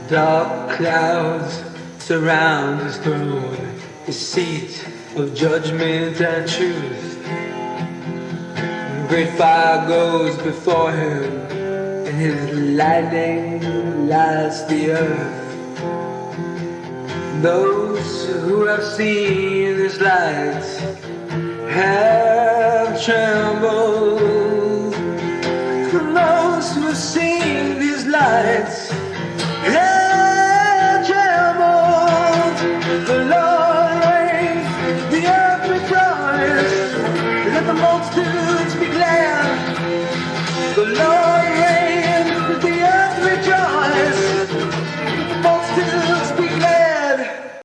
Dark clouds surround his throne, his seat of judgment and truth. Great fire goes before him, and his lightning lights the earth. Those who have seen this light have trembled. Those who have seen these lights have trembled. The Lord reigns, the earth rejoices, let the multitudes